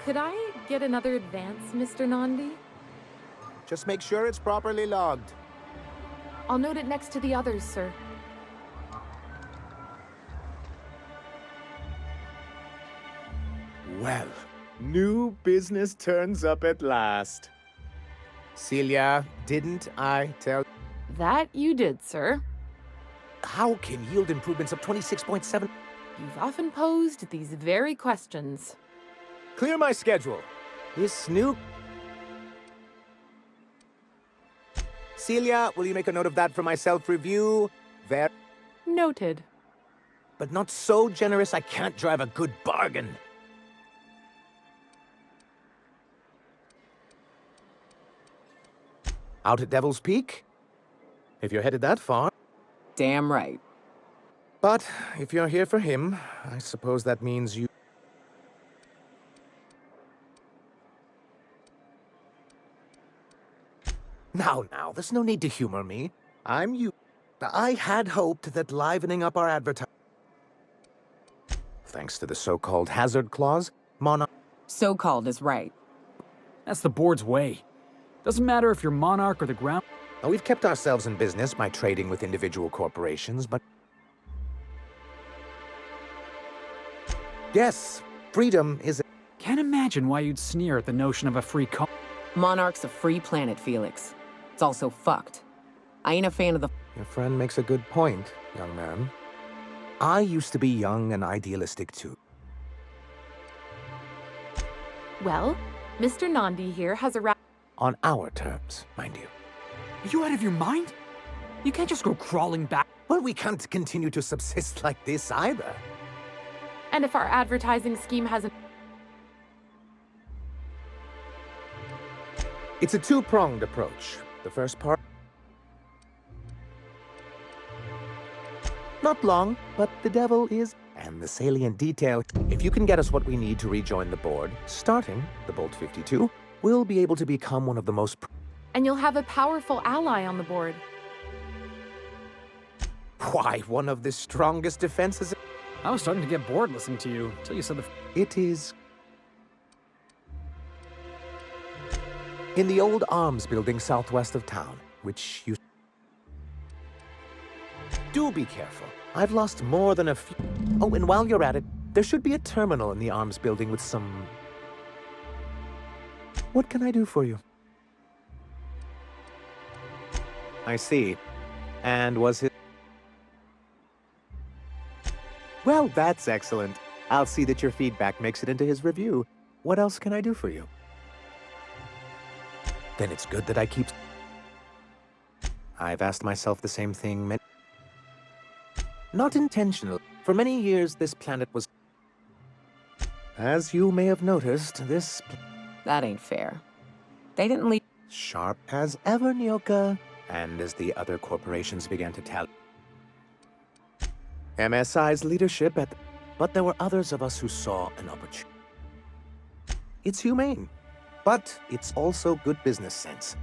Could I get another advance, Mr. Nandi? Just make sure it's properly logged. I'll note it next to the others, sir. Well, new business turns up at last. Celia, didn't I tell... That you did, sir. How can yield improvements of 26.7... You've often posed these very questions. Clear my schedule. This new... Celia, will you make a note of that for my self-review? There. Noted. But not so generous I can't drive a good bargain. Out at Devil's Peak? If you're headed that far. Damn right. But if you're here for him, I suppose that means you... Now, there's no need to humor me. I'm you. I had hoped that livening up our advertising... Thanks to the so-called hazard clause, Monarch... So-called is right. That's the board's way. Doesn't matter if you're Monarch or the ground. Now, we've kept ourselves in business by trading with individual corporations, but... Yes, freedom is... Can't imagine why you'd sneer at the notion of a free Monarch's a free planet, Felix. It's also fucked. I ain't a fan of the... Your friend makes a good point, young man. I used to be young and idealistic too. Well, Mr. Nandi here has a On our terms, mind you. Are you out of your mind? You can't just go crawling back. Well, we can't continue to subsist like this either. And if our advertising scheme hasn't... It's a two-pronged approach. The first part... Not long, but the devil is... And the salient detail, if you can get us what we need to rejoin the board, starting the Bolt 52, we'll be able to become one of the most... And you'll have a powerful ally on the board. Why, one of the strongest defenses... I was starting to get bored listening to you until you said It is... In the old arms building southwest of town, which you... Do be careful. I've lost more than a few... Oh, and while you're at it, there should be a terminal in the arms building with some... What can I do for you? I see. And was it... Well, that's excellent. I'll see that your feedback makes it into his review. What else can I do for you? Then it's good that I keep... I've asked myself the same thing many... Not intentional. For many years, this planet was... As you may have noticed, this... That ain't fair. They didn't leave... Sharp as ever, Nyoka. And as the other corporations began to tally... MSI's leadership at... But there were others of us who saw an opportunity. It's humane. But it's also good business sense.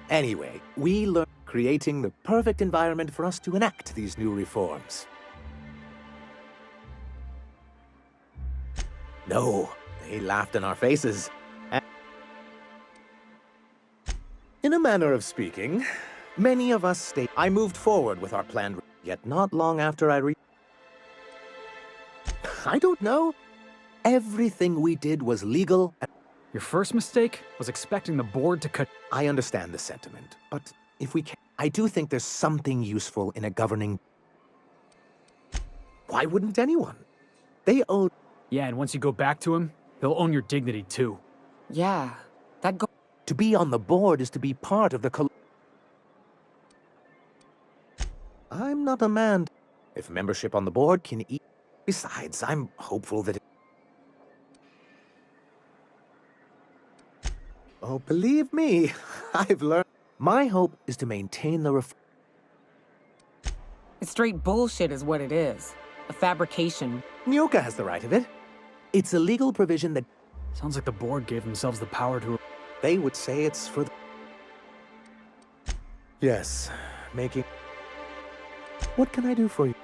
Anyway, we learned creating the perfect environment for us to enact these new reforms. No, they laughed in our faces. In a manner of speaking, many of us stayed. I moved forward with our plan, yet not long after I don't know. Everything we did was legal. Your first mistake was expecting the board to cut... I understand the sentiment, but if we can... I do think there's something useful in a governing... Why wouldn't anyone? They own... Yeah, and once you go back to him, he'll own your dignity too. Yeah, that go... To be on the board is to be part of the... I'm not a man... If membership on the board can eat... Besides, I'm hopeful that... Oh, believe me, I've learned... My hope is to maintain the It's straight bullshit is what it is. A fabrication. Nyoka has the right of it. It's a legal provision that... Sounds like the board gave themselves the power to... They would say it's for the... Yes, making... What can I do for you?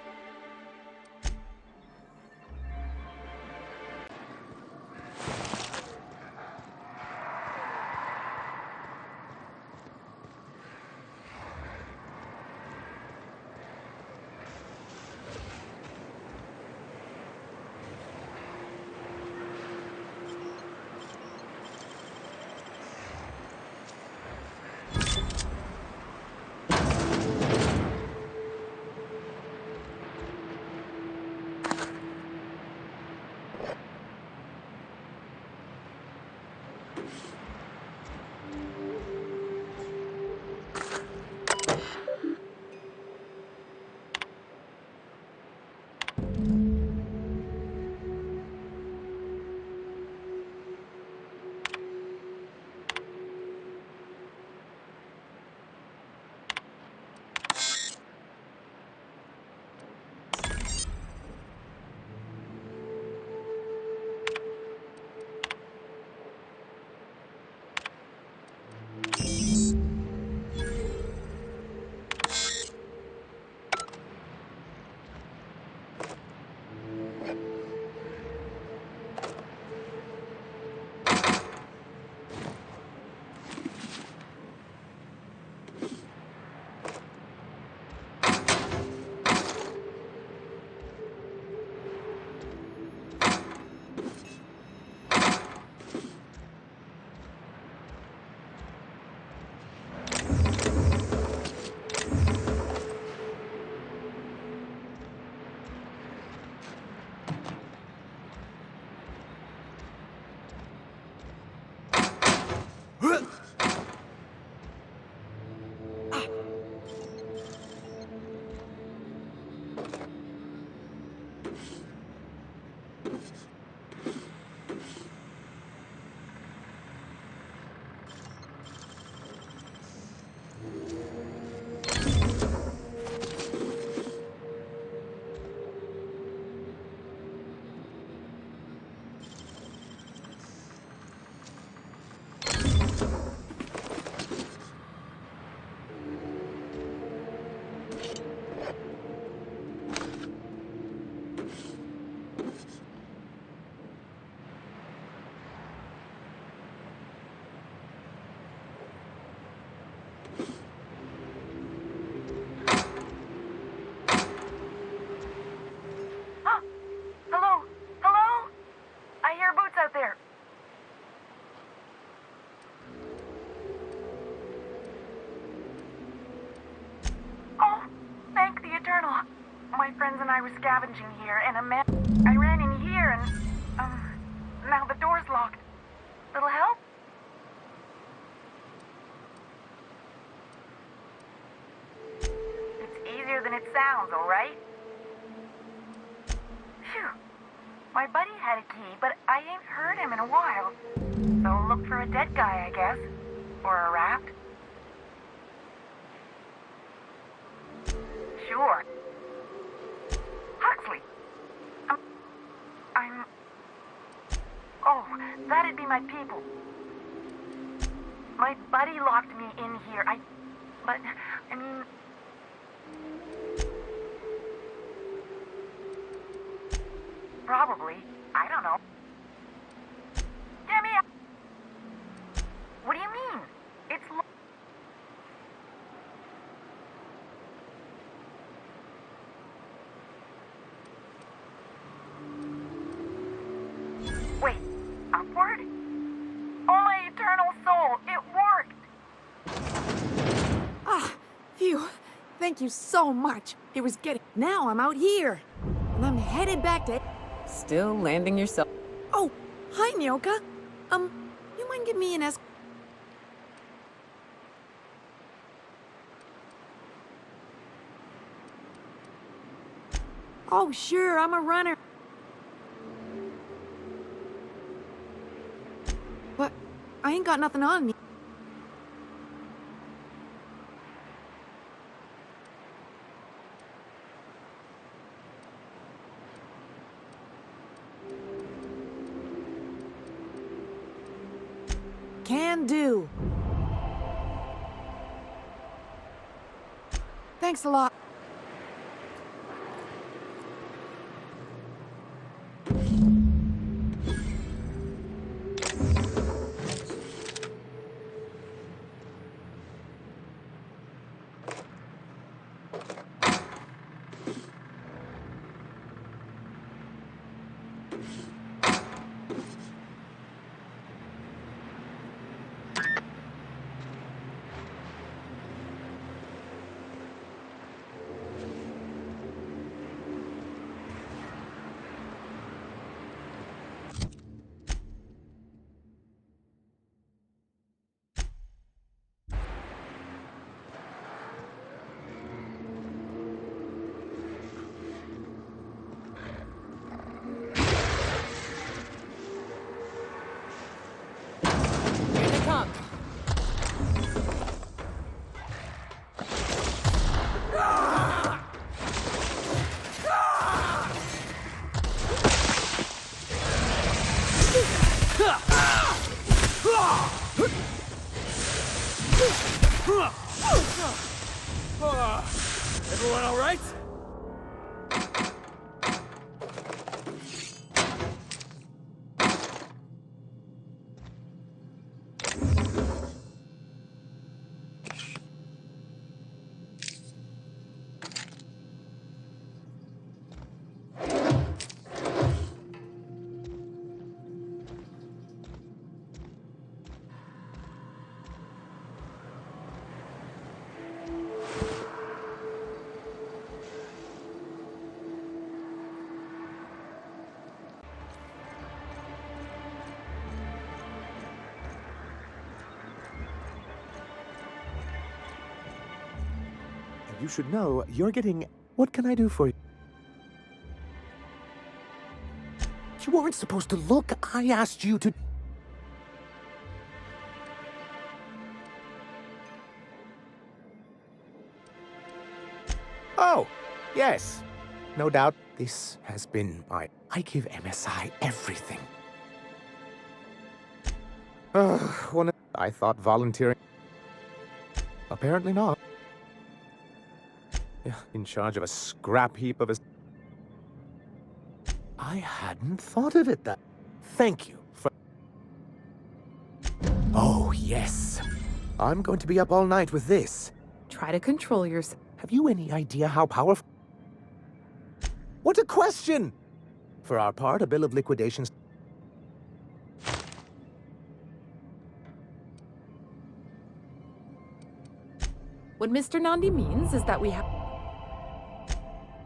friends and I were scavenging here, and I ran in here, and, now the door's locked. Little help? It's easier than it sounds, alright? Phew. My buddy had a key, but I ain't heard him in a while. So look for a dead guy, I guess. Or a raft. Sure. Huxley. I'm... Oh, that'd be my people. My buddy locked me in here. But, I mean... Probably. I don't know. Demi! What do you mean? It's... Wait, upward? Oh, my eternal soul, it worked! Ah, phew. Thank you so much. It was getting... Now I'm out here. And I'm headed back to... Still landing yourself. Oh, hi, Nyoka. You mind giving me an esc... Oh, sure, I'm a runner. But I ain't got nothing on me. Can do. Thanks a lot. Here they come. Everyone all right? You should know you're getting... What can I do for you? You weren't supposed to look. I asked you to... Oh, yes. No doubt this has been my... I give MSI everything. I thought volunteering... Apparently not. In charge of a scrap heap of a... I hadn't thought of it that... Thank you for... Oh, yes. I'm going to be up all night with this. Try to control yourself. Have you any idea how powerful... What a question! For our part, a bill of liquidations... What Mr. Nandi means is that we have...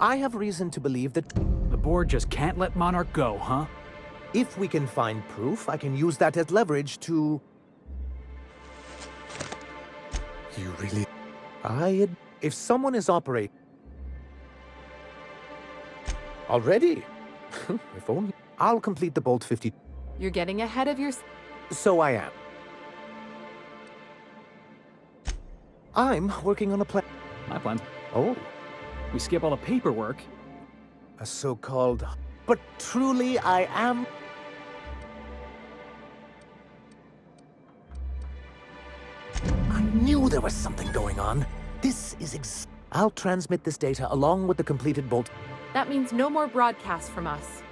I have reason to believe that The board just can't let Monarch go, huh? if we can find proof, I can use that as leverage to... You really... If someone is operating... Already? If only... I'll complete the Bolt 50... You're getting ahead of your... So I am. I'm working on a plan... My plan. Oh, We skip all the paperwork. a so-called... But truly, I am... I knew there was something going on. This is I'll transmit this data along with the completed Bolt... That means no more broadcasts from us.